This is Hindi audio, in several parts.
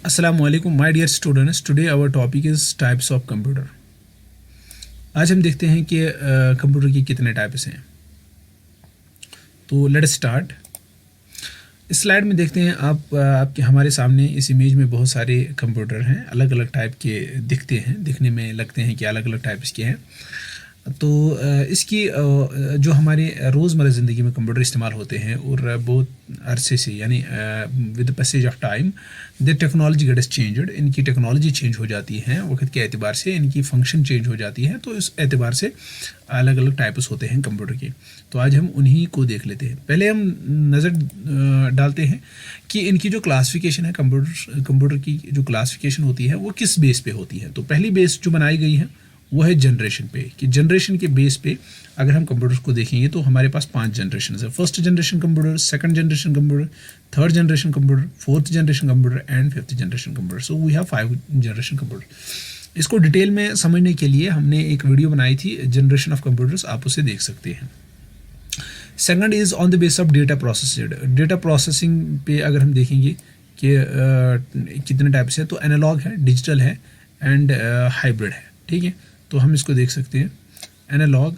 Assalamualaikum my dear students, today our topic is types of computer। आज हम देखते हैं कि कंप्यूटर की कितने टाइप्स हैं। तो लेट स्टार्ट। इस स्लाइड में देखते हैं आपके हमारे सामने इस इमेज में बहुत सारे कंप्यूटर हैं, अलग अलग टाइप के दिखते हैं, दिखने में लगते हैं कि अलग अलग टाइप्स के हैं। तो इसकी जो हमारे रोज़मर्रा ज़िंदगी में कंप्यूटर इस्तेमाल होते हैं और बहुत अरसे से यानी with the passage of time the technology gets changed, इनकी टेक्नोलॉजी चेंज हो जाती है वक्त के एतबार से, इनकी फंक्शन चेंज हो जाती है। तो इस एतबार से अलग अलग टाइप्स होते हैं कंप्यूटर के। तो आज हम उन्हीं को देख लेते हैं। पहले हम नज़र डालते हैं कि इनकी जो क्लासिफिकेशन है, कंप्यूटर की जो क्लासिफिकेशन होती है वो किस बेस पे होती है। तो पहली बेस जो बनाई गई है वो है जनरेशन पे, कि जनरेशन के बेस पे अगर हम कंप्यूटर्स को देखेंगे तो हमारे पास 5 जनरेशन है। First generation computer, second generation computer, third generation computer, fourth generation computer and fifth generation computer. So we have 5 generation computer. इसको डिटेल में समझने के लिए हमने एक वीडियो बनाई थी, जनरेशन ऑफ कंप्यूटर्स, आप उसे देख सकते हैं। Second is on the base of data processed. Data processing पे अगर हम देखेंगे कि कितने टाइप्स है, तो एनालॉग है, डिजिटल है एंड हाइब्रिड है। ठीक है, तो हम इसको देख सकते हैं। एनालॉग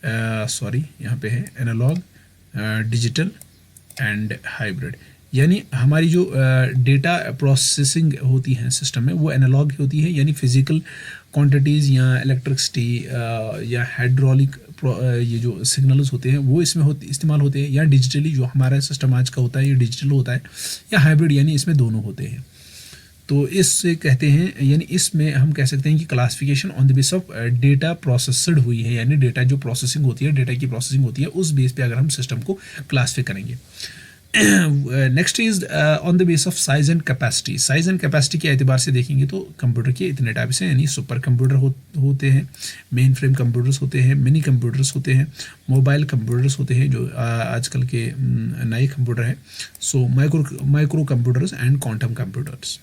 यहाँ पे है एनालॉग, डिजिटल एंड हाइब्रिड। यानी हमारी जो डेटा प्रोसेसिंग होती है सिस्टम में वो एनालॉग होती है, यानी फिजिकल क्वांटिटीज़ या इलेक्ट्रिसिटी या हाइड्रोलिक ये जो सिग्नल्स होते हैं वो इसमें इस्तेमाल होते हैं, या डिजिटली जो हमारा सिस्टम आज का होता है ये डिजिटल होता है, या हाइब्रिड यानी इसमें दोनों होते हैं। तो इससे कहते हैं, यानी इसमें हम कह सकते हैं कि classification on the base of data processed हुई है, यानी डेटा जो प्रोसेसिंग होती है, डेटा की प्रोसेसिंग होती है, उस बेस पे अगर हम सिस्टम को क्लासिफाई करेंगे। Next is on the base of size and capacity. Size and capacity के एतबार से देखेंगे तो कंप्यूटर के इतने टाइप्स हैं, यानी सुपर कंप्यूटर होते हैं, मेन फ्रेम कंप्यूटर्स होते हैं, मिनी कंप्यूटर्स होते हैं, मोबाइल कंप्यूटर्स होते हैं जो आजकल के नए कंप्यूटर हैं, so micro computers and quantum computers.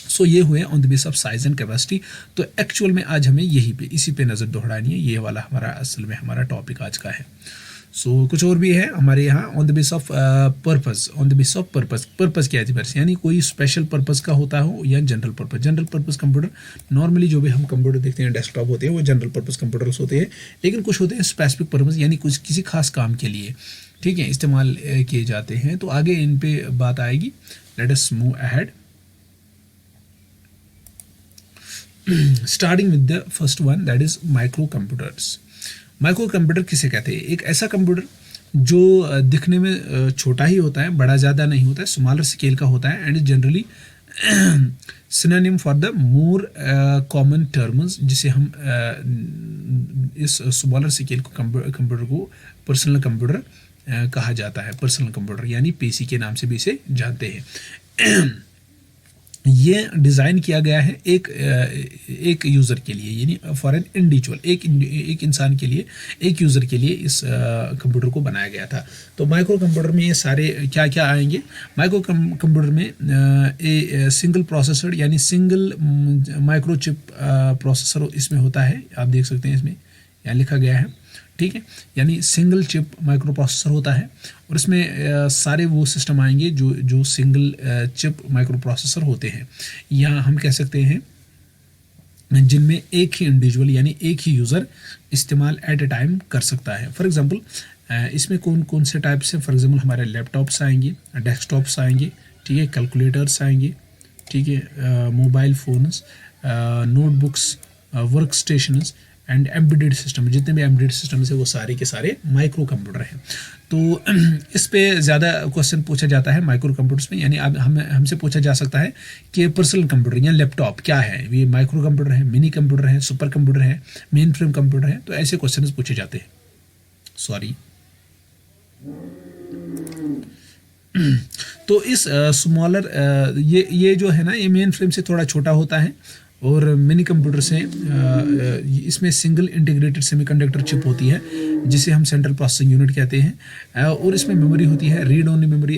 So ये हुए on the base of size and capacity. तो एक्चुअल में आज हमें इसी पे नज़र दोहरानी है, ये वाला हमारा असल में हमारा टॉपिक आज का है। सो कुछ और भी है हमारे यहाँ on the base of purpose. On the base of purpose क्या है, यानी कोई स्पेशल पर्पस का होता हो या general purpose. General purpose computer, normally जो भी हम कंप्यूटर देखते हैं डेस्कटॉप होते हैं वो जनरल पर्पस कंप्यूटर्स होते हैं, लेकिन कुछ होते हैं स्पेसिफिक पर्पस, यानी कुछ किसी खास काम के लिए, ठीक है, इस्तेमाल किए जाते हैं। तो आगे इन पे बात आएगी। Late us move ahead. Starting with the first one, that is micro computers. Micro computer किसे कहते हैं? एक ऐसा कंप्यूटर जो दिखने में छोटा ही होता है, बड़ा ज़्यादा नहीं होता है, स्मॉलर स्केल का होता है, and generally synonym for the more common terms, जिसे हम इस स्मॉलर स्केल को कंप्यूटर को पर्सनल कंप्यूटर कहा जाता है। पर्सनल कंप्यूटर यानी पीसी के नाम से भी इसे जानते हैं। ये डिज़ाइन किया गया है एक यूज़र के लिए, यानी फॉर एन इंडिविजुअल, एक इंसान के लिए, एक यूज़र के लिए इस कंप्यूटर को बनाया गया था। तो माइक्रो कंप्यूटर में ये सारे क्या क्या आएंगे? माइक्रो कंप्यूटर में ए सिंगल प्रोसेसर यानी सिंगल माइक्रो चिप प्रोसेसर इसमें होता है, आप देख सकते हैं इसमें यहाँ लिखा गया है, ठीक है, यानी सिंगल चिप माइक्रो प्रोसेसर होता है, और इसमें सारे वो सिस्टम आएंगे जो सिंगल चिप माइक्रो प्रोसेसर होते हैं, या हम कह सकते हैं जिनमें एक ही इंडिविजुअल यानी एक ही यूज़र इस्तेमाल एट ए टाइम कर सकता है। फॉर एग्जांपल इसमें कौन कौन से टाइप्स हैं? फॉर एग्जांपल हमारे लैपटॉप्स आएंगे, डेस्कटॉप्स आएंगे, ठीक है, कैलकुलेटर्स आएंगे, ठीक है, mobile phones, notebooks, work stations and embedded system. जितने भी एम्बेडेड सिस्टम है वो सारे के सारे माइक्रो कंप्यूटर हैं। तो इस पे ज़्यादा क्वेश्चन पूछा जाता है माइक्रो कंप्यूटर्स में, यानी अब हमसे पूछा जा सकता है कि पर्सनल कंप्यूटर या लैपटॉप क्या है? ये माइक्रो कंप्यूटर है, मिनी कंप्यूटर है, सुपर कंप्यूटर है, मेन फ्रेम कंप्यूटर है? तो ऐसे क्वेश्चन पूछे जाते हैं। सॉरी। तो इस स्मॉलर ये जो है ना, ये मेन फ्रेम से थोड़ा छोटा होता है, और मिनी कंप्यूटर से इसमें सिंगल इंटीग्रेटेड सेमीकंडक्टर चिप होती है जिसे हम सेंट्रल प्रोसेसिंग यूनिट कहते हैं, और इसमें मेमोरी होती है रीड ओनली मेमोरी,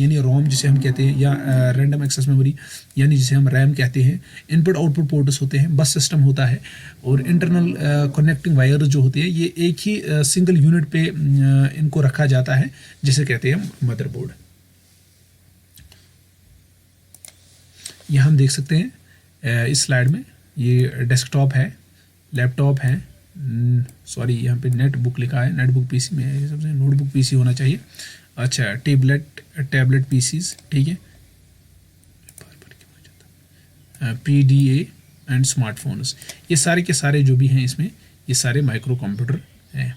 यानी रोम जिसे हम कहते हैं, या रैंडम एक्सेस मेमोरी यानी जिसे हम रैम कहते हैं। इनपुट आउटपुट पोर्ट्स होते हैं, बस सिस्टम होता है, और इंटरनल कनेक्टिंग वायर जो होते हैं ये एक ही सिंगल यूनिट पे इनको रखा जाता है जिसे कहते हैं मदरबोर्ड। यहाँ हम देख सकते हैं इस स्लाइड में ये डेस्कटॉप है, लैपटॉप है, सॉरी यहाँ पे नेटबुक लिखा है, नेटबुक पीसी में है, सबसे नोटबुक पीसी होना चाहिए। अच्छा, टैबलेट पीसीज, ठीक है, पीडीए एंड स्मार्टफोन्स, ये सारे के सारे जो भी हैं इसमें, ये सारे माइक्रो कंप्यूटर हैं।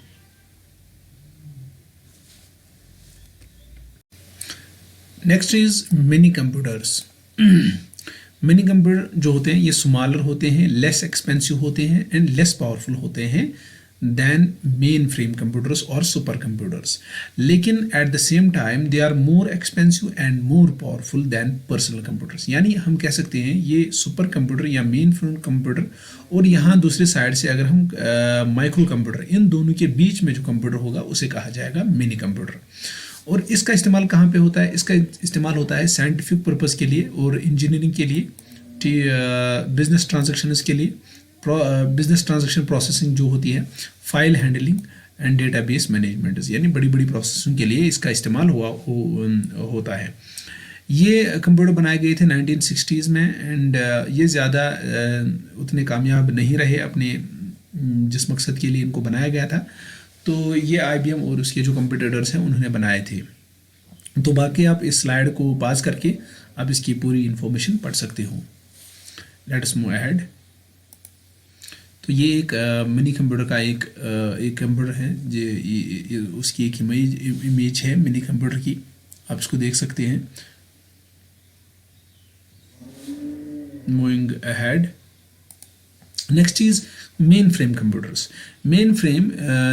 Next is mini computers. Mini computer जो होते हैं ये स्मॉलर होते हैं, लेस एक्सपेंसिव होते हैं एंड लेस पावरफुल होते हैं दैन मेन फ्रेम कंप्यूटर्स और सुपर कंप्यूटर्स, लेकिन at the same time they are more expensive and more powerful than personal computers. यानी हम कह सकते हैं ये सुपर कंप्यूटर या मेन फ्रेम कंप्यूटर और यहाँ दूसरी साइड से अगर हम माइक्रो कंप्यूटर, इन दोनों के बीच में जो कंप्यूटर होगा उसे कहा जाएगा मिनी कंप्यूटर। और इसका इस्तेमाल कहाँ पे होता है? इसका इस्तेमाल होता है साइंटिफिक पर्पज़ के लिए और इंजीनियरिंग के लिए, बिजनेस ट्रांजैक्शंस के लिए, बिजनेस ट्रांजैक्शन प्रोसेसिंग जो होती है, file handling and database management, यानी बड़ी बड़ी प्रोसेसिंग के लिए इसका इस्तेमाल होता है। ये कंप्यूटर बनाए गए थे 1960s में एंड ये ज़्यादा उतने कामयाब नहीं रहे अपने जिस मकसद के लिए इनको बनाया गया था। तो ये IBM और उसके जो कंपटीटर्स हैं उन्होंने बनाए थे। तो बाकी आप इस स्लाइड को पास करके आप इसकी पूरी इंफॉर्मेशन पढ़ सकते हो। Let's move ahead. तो ये एक मिनी कंप्यूटर का एक कंप्यूटर है, ये उसकी एक इमेज है मिनी कंप्यूटर की, आप इसको देख सकते हैं। Moving ahead, next is main frame computers. Main frame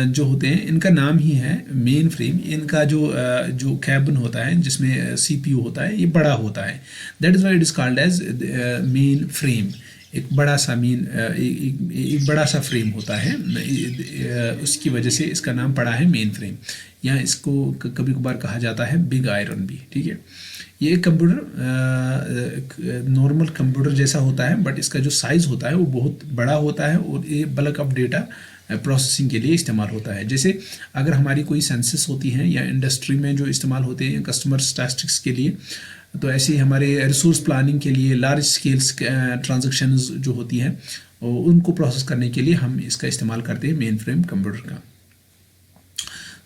जो होते हैं इनका नाम ही है मेन फ्रेम, इनका जो कैबिन होता है जिसमें CPU होता है ये बड़ा होता है, that is why it is called as mainframe. एक बड़ा सा एक बड़ा सा फ्रेम होता है, उसकी वजह से इसका नाम पड़ा है मेन फ्रेम, या इसको कभी कभार कहा जाता है बिग आयरन भी, ठीक है। ये कंप्यूटर नॉर्मल कंप्यूटर जैसा होता है, बट इसका जो साइज़ होता है वो बहुत बड़ा होता है और ये बल्क ऑफ डेटा प्रोसेसिंग के लिए इस्तेमाल होता है। जैसे अगर हमारी कोई सेंसस होती हैं या इंडस्ट्री में जो इस्तेमाल होते हैं कस्टमर स्टैटिस्टिक्स के लिए, तो ऐसे ही हमारे रिसोर्स प्लानिंग के लिए लार्ज स्केल्स ट्रांजैक्शंस जो होती हैं उनको प्रोसेस करने के लिए हम इसका इस्तेमाल करते हैं मेन फ्रेम कंप्यूटर का।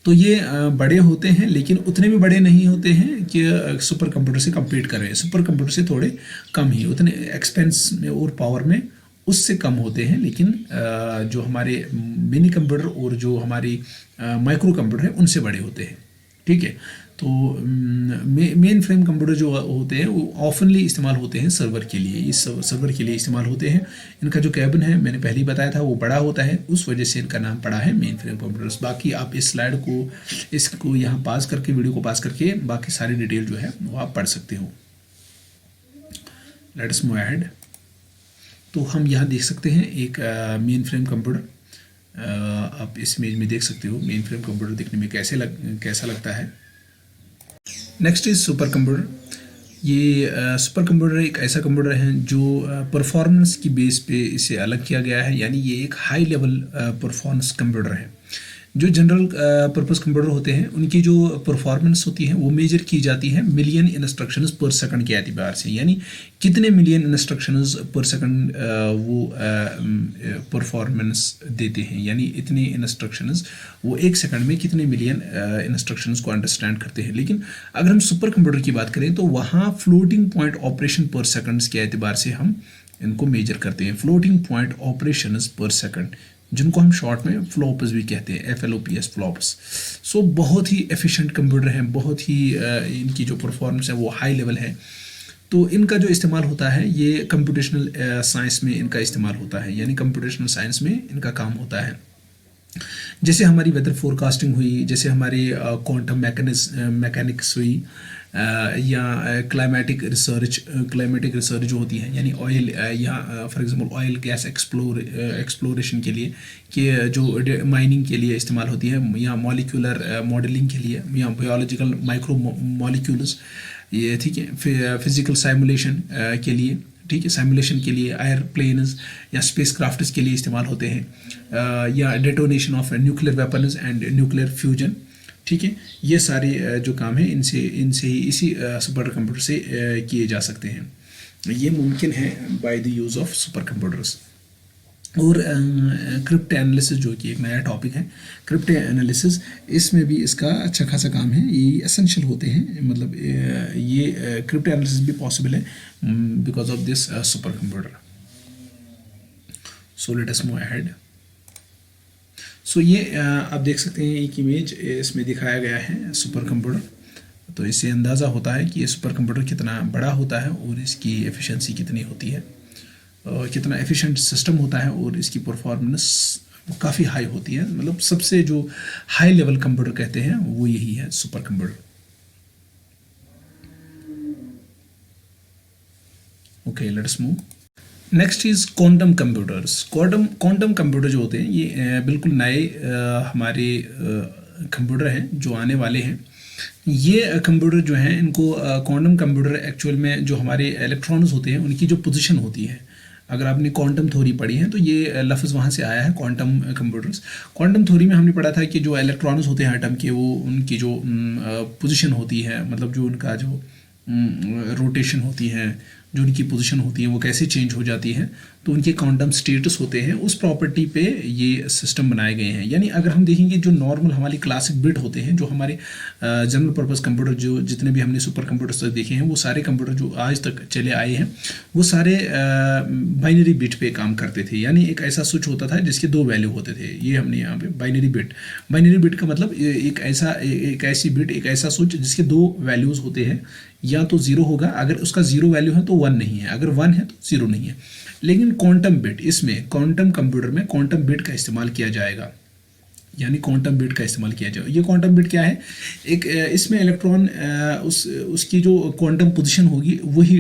तो ये बड़े होते हैं लेकिन उतने भी बड़े नहीं होते हैं कि सुपर कंप्यूटर से कम्पीट कर रहे हैं, सुपर कंप्यूटर से थोड़े कम ही, उतने एक्सपेंस में और पावर में उससे कम होते हैं, लेकिन जो हमारे मिनी कंप्यूटर और जो हमारी माइक्रो कंप्यूटर है उनसे बड़े होते हैं, ठीक है। तो मेन फ्रेम कंप्यूटर जो होते हैं वो ऑफनली इस्तेमाल होते हैं सर्वर के लिए, इस सर्वर के लिए इस्तेमाल होते हैं। इनका जो कैबिन है मैंने पहले ही बताया था वो बड़ा होता है, उस वजह से इनका नाम पड़ा है मेन फ्रेम कंप्यूटर्स। बाकी आप इस स्लाइड को इसको यहाँ पास करके, वीडियो को पास करके बाकी सारी डिटेल जो है वो आप पढ़ सकते हो। Let's move ahead. तो हम यहाँ देख सकते हैं एक मेन फ्रेम कंप्यूटर, आप इस इमेज में देख सकते हो मेन फ्रेम कंप्यूटर दिखने में कैसा लगता है। Next is super computer. ये सुपर कंप्यूटर एक ऐसा कंप्यूटर है जो परफॉर्मेंस की बेस पे इसे अलग किया गया है, यानी ये एक हाई लेवल परफॉर्मेंस कंप्यूटर है। जो जनरल पर्पस कंप्यूटर होते हैं उनकी जो परफॉर्मेंस होती है वो मेजर की जाती है मिलियन इंस्ट्रक्शंस पर सेकंड के एतबार से, यानी कितने मिलियन इंस्ट्रक्शंस पर सेकंड वो परफॉर्मेंस देते हैं, यानी इतने इंस्ट्रक्शंस वो एक सेकंड में कितने मिलियन इंस्ट्रक्शंस को अंडरस्टैंड करते हैं। लेकिन अगर हम सुपर कंप्यूटर की बात करें तो वहाँ फ्लोटिंग पॉइंट ऑपरेशन पर सेकंड्स के एतबार से हम इनको मेजर करते हैं, फ्लोटिंग पॉइंट ऑपरेशंस पर सेकंड, जिनको हम शॉर्ट में फ्लॉप्स भी कहते हैं, FLOPS फ्लॉप्स। सो बहुत ही एफिशिएंट कंप्यूटर हैं, बहुत ही इनकी जो परफॉर्मेंस है वो हाई लेवल है। तो इनका जो इस्तेमाल होता है ये कंप्यूटेशनल साइंस में इनका इस्तेमाल होता है, यानी कंप्यूटेशनल साइंस में इनका काम होता है। जैसे हमारी वेदर फोरकास्टिंग हुई, जैसे हमारी क्वांटम मैकेनिक्स हुई, या क्लाइमेटिक रिसर्च जो होती है, यानी ऑयल या for example oil gas exploration के लिए कि जो माइनिंग के लिए इस्तेमाल होती है, या मॉलिक्यूलर मॉडलिंग के लिए, या बायोलॉजिकल माइक्रो मॉलिक्यूल्स, ये ठीक है, फिजिकल साइमुलेशन के लिए, ठीक है, साइमुलेशन के लिए एयरप्लेन्स या स्पेसक्राफ्ट्स के लिए इस्तेमाल होते हैं, या detonation of nuclear weapons and nuclear fusion, ठीक है। ये सारे जो काम है इनसे ही इसी सुपर कंप्यूटर से किए जा सकते हैं। ये मुमकिन है by the use of super computers. और क्रिप्ट एनालिसिस जो कि एक नया टॉपिक है, क्रिप्ट एनालिसिस, इसमें भी इसका अच्छा खासा काम है। ये एसेंशियल होते हैं, मतलब ये क्रिप्ट एनालिसिस भी पॉसिबल है because of this super computer. So let us move ahead. So ये आप देख सकते हैं एक इमेज इसमें दिखाया गया है सुपर कंप्यूटर। तो इससे अंदाज़ा होता है कि ये सुपर कंप्यूटर कितना बड़ा होता है और इसकी एफिशिएंसी कितनी होती है, कितना एफिशिएंट सिस्टम होता है और इसकी परफॉर्मेंस काफ़ी हाई होती है। मतलब सबसे जो हाई लेवल कंप्यूटर कहते हैं वो यही है, super computer. Okay, let's move. Next is quantum computers. Quantum computer जो होते हैं ये बिल्कुल नए हमारे कंप्यूटर हैं जो आने वाले हैं। ये कंप्यूटर जो हैं इनको क्वांटम कंप्यूटर एक्चुअल में जो हमारे इलेक्ट्रॉन्स होते हैं उनकी जो पोजीशन होती है, अगर आपने क्वांटम थ्योरी पढ़ी है तो ये लफ्ज़ वहाँ से आया है, क्वांटम कंप्यूटर्स। क्वांटम थ्योरी में हमने पढ़ा था कि जो इलेक्ट्रॉन्स होते हैं एटम के, वो उनकी जो पोजीशन होती है, मतलब जो उनका जो रोटेशन होती है, जो उनकी पोजीशन होती है वो कैसे चेंज हो जाती है, तो उनके क्वांटम स्टेटस होते हैं, उस प्रॉपर्टी पे ये सिस्टम बनाए गए हैं। यानी अगर हम देखेंगे जो नॉर्मल हमारी क्लासिक बिट होते हैं, जो हमारे जनरल पर्पस कंप्यूटर जो जितने भी हमने सुपर कंप्यूटर्स तक देखे हैं, वो सारे कंप्यूटर जो आज तक चले आए हैं वो सारे बाइनरी बिट पे काम करते थे। यानी एक ऐसा स्विच होता था जिसके दो वैल्यू होते थे, ये हमने यहाँ पे बाइनरी बिट का मतलब एक ऐसी बिट, एक ऐसा स्विच जिसके दो वैल्यूज़ होते हैं, या तो ज़ीरो होगा, अगर उसका ज़ीरो वैल्यू है तो वन नहीं है, अगर वन है तो ज़ीरो नहीं है। लेकिन क्वांटम बिट, इसमें क्वांटम कंप्यूटर में क्वांटम बिट का इस्तेमाल किया जाएगा, यानी क्वांटम बिट का इस्तेमाल किया जाए। ये क्वांटम बिट क्या है? एक इसमें इलेक्ट्रॉन उसकी जो क्वांटम पोजीशन होगी वही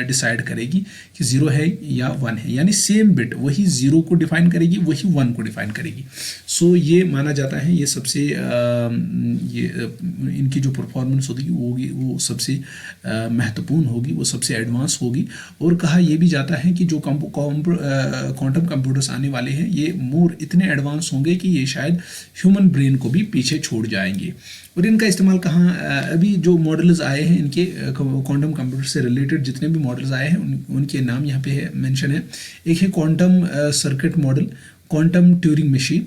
डिसाइड करेगी कि ज़ीरो है या वन है, यानी सेम बिट वही ज़ीरो को डिफाइन करेगी, वही वन को डिफाइन करेगी। सो ये माना जाता है ये सबसे ये इनकी जो परफॉर्मेंस होगी वो सबसे महत्वपूर्ण होगी, वो सबसे एडवांस होगी। और कहा यह भी जाता है कि जो क्वांटम कंप्यूटर्स आने वाले हैं ये मोर इतने एडवांस होंगे कि ये शायद ह्यूमन ब्रेन को भी पीछे छोड़ जाएंगे। और इनका इस्तेमाल कहाँ, अभी जो मॉडल्स आए हैं इनके क्वांटम कंप्यूटर से रिलेटेड जितने भी मॉडल्स आए हैं उनके नाम यहाँ पे मेंशन है। एक है quantum circuit model, quantum Turing machine,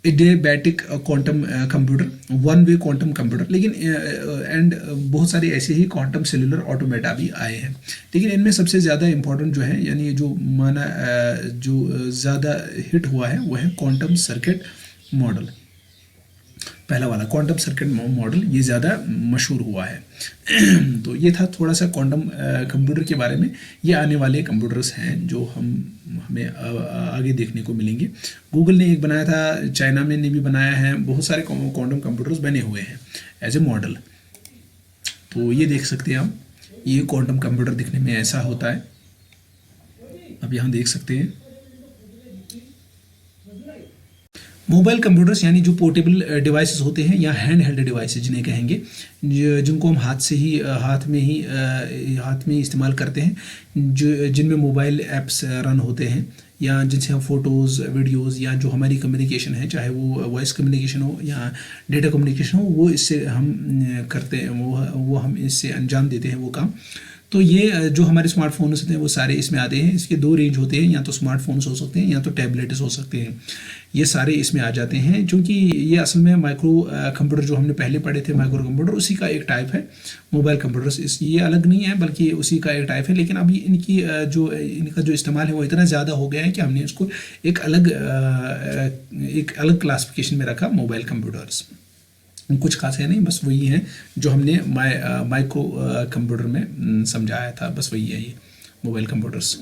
adiabatic quantum computer, one way quantum computer, लेकिन एंड बहुत सारे ऐसे ही क्वांटम सेलुलर ऑटोमेटा भी आए हैं। लेकिन इनमें सबसे ज़्यादा इंपॉर्टेंट जो है, यानी जो जो ज़्यादा हिट हुआ है वो है क्वांटम सर्किट मॉडल। पहला वाला क्वांटम सर्किट मॉडल ये ज़्यादा मशहूर हुआ है। तो ये था थोड़ा सा क्वांटम कंप्यूटर के बारे में। ये आने वाले कंप्यूटर्स हैं जो हमें आगे देखने को मिलेंगे। गूगल ने एक बनाया था, चाइना में ने भी बनाया है, बहुत सारे क्वांटम कंप्यूटर्स बने हुए हैं एज ए मॉडल। तो ये देख सकते हैं आप, ये क्वांटम कंप्यूटर दिखने में ऐसा होता है, अब यहाँ देख सकते हैं। मोबाइल कंप्यूटर्स यानी जो पोर्टेबल डिवाइसेस होते हैं या हैंड हेल्ड डिवाइसेस जिन्हें कहेंगे, जिनको हम हाथ में इस्तेमाल करते हैं, जो जिनमें मोबाइल ऐप्स रन होते हैं, या जिनसे हम फ़ोटोज़, वीडियोज़ या जो हमारी कम्युनिकेशन है, चाहे वो वॉइस कम्युनिकेशन हो या डेटा कम्युनिकेशन हो, वो इससे हम करते हैं, वो हम इससे अंजाम देते हैं वो काम। तो ये जो हमारे स्मार्टफोन्स होते हैं वो सारे इसमें आते हैं। इसके दो रेंज होते हैं, या तो स्मार्टफोन्स हो सकते हैं या तो टैबलेट्स हो सकते हैं, ये सारे इसमें आ जाते हैं। क्योंकि ये असल में माइक्रो कंप्यूटर जो हमने पहले पढ़े थे, माइक्रो कंप्यूटर, उसी का एक टाइप है मोबाइल कंप्यूटर्स। ये अलग नहीं है बल्कि उसी का एक टाइप है, लेकिन अभी इनका जो इस्तेमाल है वो इतना ज़्यादा हो गया है कि हमने इसको एक अलग क्लासिफिकेशन में रखा, मोबाइल कंप्यूटर्स। कुछ खास है नहीं, बस वही है जो हमने माइक्रो कंप्यूटर में समझाया था, बस वही है ये मोबाइल कंप्यूटर्स।